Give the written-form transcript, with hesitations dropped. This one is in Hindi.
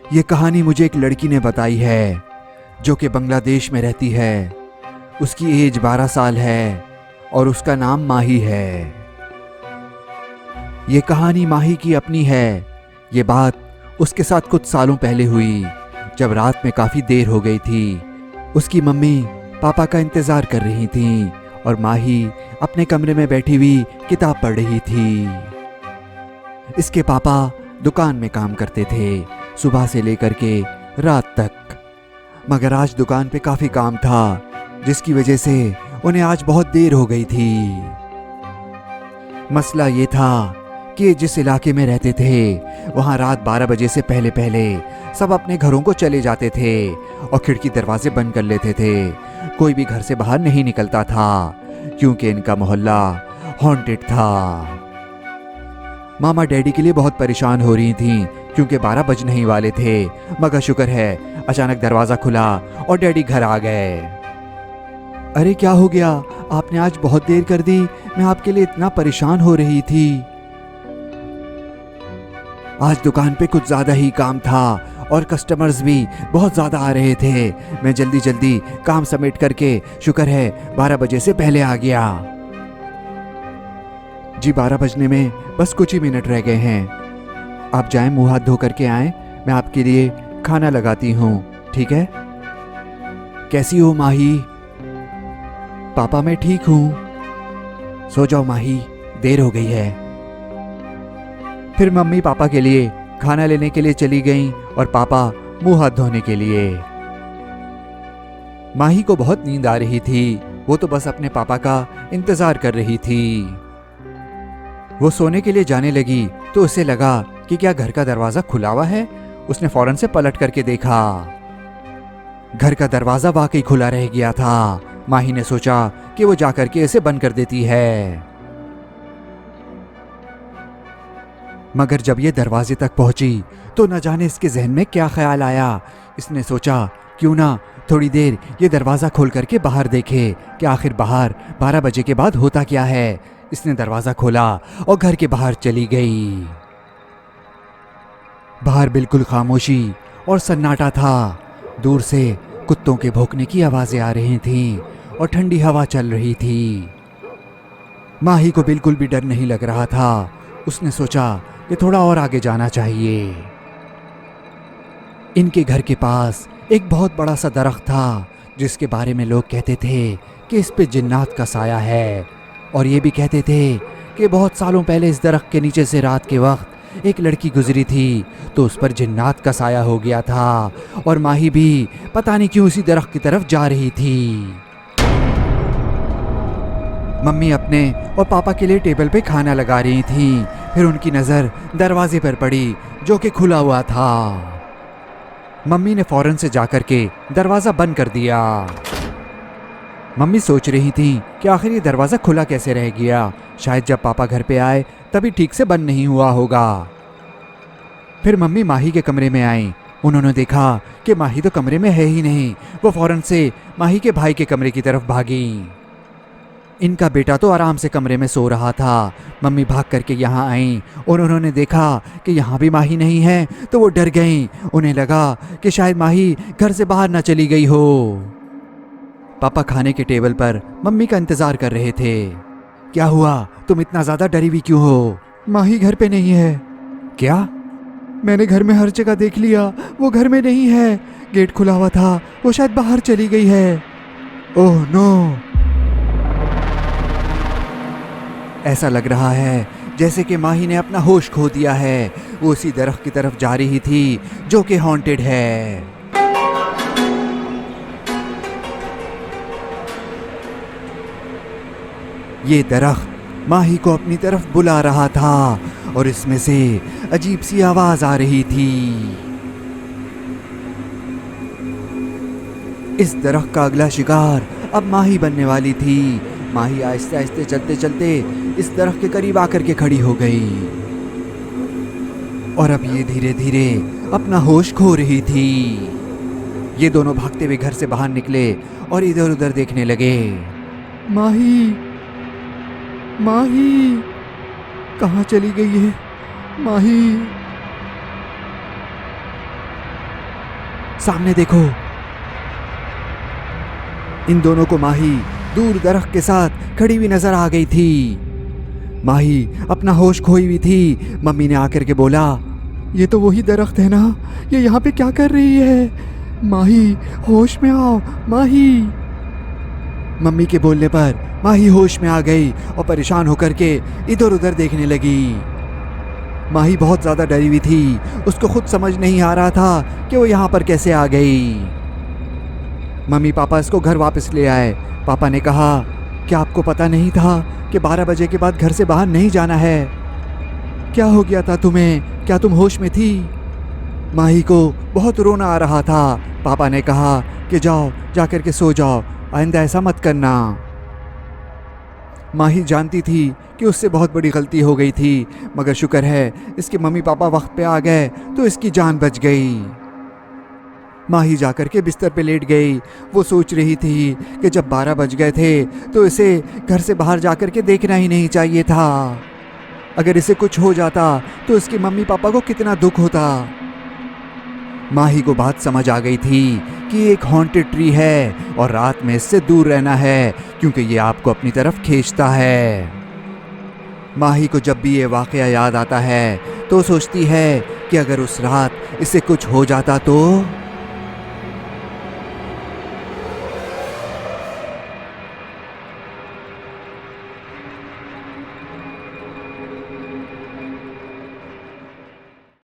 ये कहानी मुझे एक लड़की ने बताई है जो कि बांग्लादेश में रहती है। उसकी एज 12 साल है और उसका नाम माही है। ये कहानी माही की अपनी है। ये बात उसके साथ कुछ सालों पहले हुई जब रात में काफ़ी देर हो गई थी। उसकी मम्मी पापा का इंतज़ार कर रही थी और माही अपने कमरे में बैठी हुई किताब पढ़ रही थी। इसके पापा दुकान में काम करते थे सुबह से लेकर के रात तक, मगर आज दुकान पे काफ़ी काम था जिसकी वजह से उन्हें आज बहुत देर हो गई थी। मसला ये था कि जिस इलाके में रहते थे वहाँ रात 12 बजे से पहले पहले सब अपने घरों को चले जाते थे और खिड़की दरवाजे बंद कर लेते थे। कोई भी घर से बाहर नहीं निकलता था क्योंकि इनका मोहल्ला हॉन्टेड था। मामा डैडी के लिए बहुत परेशान हो रही थीं क्योंकि 12 बजने ही वाले थे, मगर शुक्र है अचानक दरवाज़ा खुला और डैडी घर आ गए। अरे क्या हो गया, आपने आज बहुत देर कर दी, मैं आपके लिए इतना परेशान हो रही थी। आज दुकान पे कुछ ज़्यादा ही काम था और कस्टमर्स भी बहुत ज़्यादा आ रहे थे। मैं जल्दी जल्दी काम समेट करके शुक्र है 12 बजे से पहले आ गया। जी 12 बजने में बस कुछ ही मिनट रह गए हैं। आप जाएं, मुंह हाथ धो करके आएं, मैं आपके लिए खाना लगाती हूँ, ठीक है? कैसी हो माही? पापा मैं ठीक हूँ। सो जाओ माही, देर हो गई है। फिर मम्मी पापा के लिए खाना लेने के लिए चली गईं और पापा मुंह हाथ धोने के लिए। माही को बहुत नींद आ रही थी, वो तो बस अपने पापा का इंतजार कर रही थी। वो सोने के लिए जाने लगी तो उसे लगा कि क्या घर का दरवाजा खुला हुआ है। उसने फौरन से पलट करके देखा, घर का दरवाजा वाकई खुला रह गया था। माही ने सोचा कि वो जाकर के इसे बंद कर देती है, मगर जब ये दरवाजे तक पहुंची तो न जाने इसके जहन में क्या ख्याल आया। इसने सोचा क्यों ना थोड़ी देर ये दरवाज़ा खोल करके बाहर देखे कि आखिर बाहर 12 बजे के बाद होता क्या है। इसने दरवाज़ा खोला और घर के बाहर चली गई। बाहर बिल्कुल खामोशी और सन्नाटा था। दूर से कुत्तों के भौंकने की आवाज़ें आ रही थीं और ठंडी हवा चल रही थी। माही को बिल्कुल भी डर नहीं लग रहा था। उसने सोचा कि थोड़ा और आगे जाना चाहिए। इनके घर के पास एक बहुत बड़ा सा दरख्त था जिसके बारे में लोग कहते थे कि इस पे जिन्नात का साया है, और ये भी कहते थे कि बहुत सालों पहले इस दरख्त के नीचे से रात के वक्त एक लड़की गुजरी थी तो उस पर जिन्नात का साया हो गया था और माही भी पता नहीं क्यों उसी दरख्त की तरफ जा रही थी। मम्मी अपने और पापा के लिए टेबल पे खाना लगा रही थी। फिर उनकी नज़र दरवाजे पर पड़ी जो कि खुला हुआ था। मम्मी ने फौरन से जाकर के दरवाज़ा बंद कर दिया। मम्मी सोच रही थी कि आखिर ये दरवाज़ा खुला कैसे रह गया। शायद जब पापा घर पे आए तभी ठीक से बंद नहीं हुआ होगा। फिर मम्मी माही के कमरे में आई। उन्होंने देखा कि माही तो कमरे में है ही नहीं। वो फौरन से माही के भाई के कमरे की तरफ भागी। इनका बेटा तो आराम से कमरे में सो रहा था। मम्मी भाग करके यहाँ आई और उन्होंने देखा कि यहाँ भी माही नहीं है तो वो डर गईं। उन्हें लगा कि शायद माही घर से बाहर ना चली गई हो। पापा खाने के टेबल पर मम्मी का इंतजार कर रहे थे। क्या हुआ, तुम इतना ज़्यादा डरी हुई क्यों हो? माही घर पे नहीं है। क्या? मैंने घर में हर जगह देख लिया, वो घर में नहीं है। गेट खुला हुआ था, वो शायद बाहर चली गई है। Oh no! ऐसा लग रहा है जैसे कि माही ने अपना होश खो दिया है। वो उसी दरख्त की तरफ जा रही थी जो कि हॉन्टेड है। ये दरख्त माही को अपनी तरफ बुला रहा था और इसमें से अजीब सी आवाज आ रही थी। इस दरख्त का अगला शिकार अब माही बनने वाली थी। माही आहिस्ते आहिस्ते चलते चलते इस दरख्त के करीब आकर के खड़ी हो गई और अब ये धीरे धीरे अपना होश खो रही थी। ये दोनों भागते हुए घर से बाहर निकले और इधर उधर देखने लगे। माही, माही कहाँ चली गई है? माही। सामने देखो। इन दोनों को माही दूर दरख्त के साथ खड़ी हुई नजर आ गई थी। माही अपना होश खोई हुई थी। मम्मी ने आकर के बोला, ये तो वही दरख्त है ना, ये यहाँ पे क्या कर रही है? माही होश में आओ माही। मम्मी के बोलने पर माही होश में आ गई और परेशान होकर के इधर उधर देखने लगी। माही बहुत ज़्यादा डरी हुई थी। उसको खुद समझ नहीं आ रहा था कि वो यहाँ पर कैसे आ गई। मम्मी पापा इसको घर वापस ले आए। पापा ने कहा, क्या आपको पता नहीं था कि 12 बजे के बाद घर से बाहर नहीं जाना है? क्या हो गया था तुम्हें? क्या तुम होश में थी? माही को बहुत रोना आ रहा था। पापा ने कहा कि जाओ जाकर के सो जाओ, आइंदा ऐसा मत करना। माही जानती थी कि उससे बहुत बड़ी गलती हो गई थी, मगर शुक्र है इसके मम्मी पापा वक्त पे आ गए तो इसकी जान बच गई। माही जाकर के बिस्तर पे लेट गई। वो सोच रही थी कि जब 12 बज गए थे तो इसे घर से बाहर जाकर के देखना ही नहीं चाहिए था। अगर इसे कुछ हो जाता तो इसके मम्मी पापा को कितना दुख होता। माही को बात समझ आ गई थी कि एक हॉन्टेड ट्री है और रात में इससे दूर रहना है, क्योंकि ये आपको अपनी तरफ खींचता है। माही को जब भी ये वाकया याद आता है तो सोचती है कि अगर उस रात इसे कुछ हो जाता तो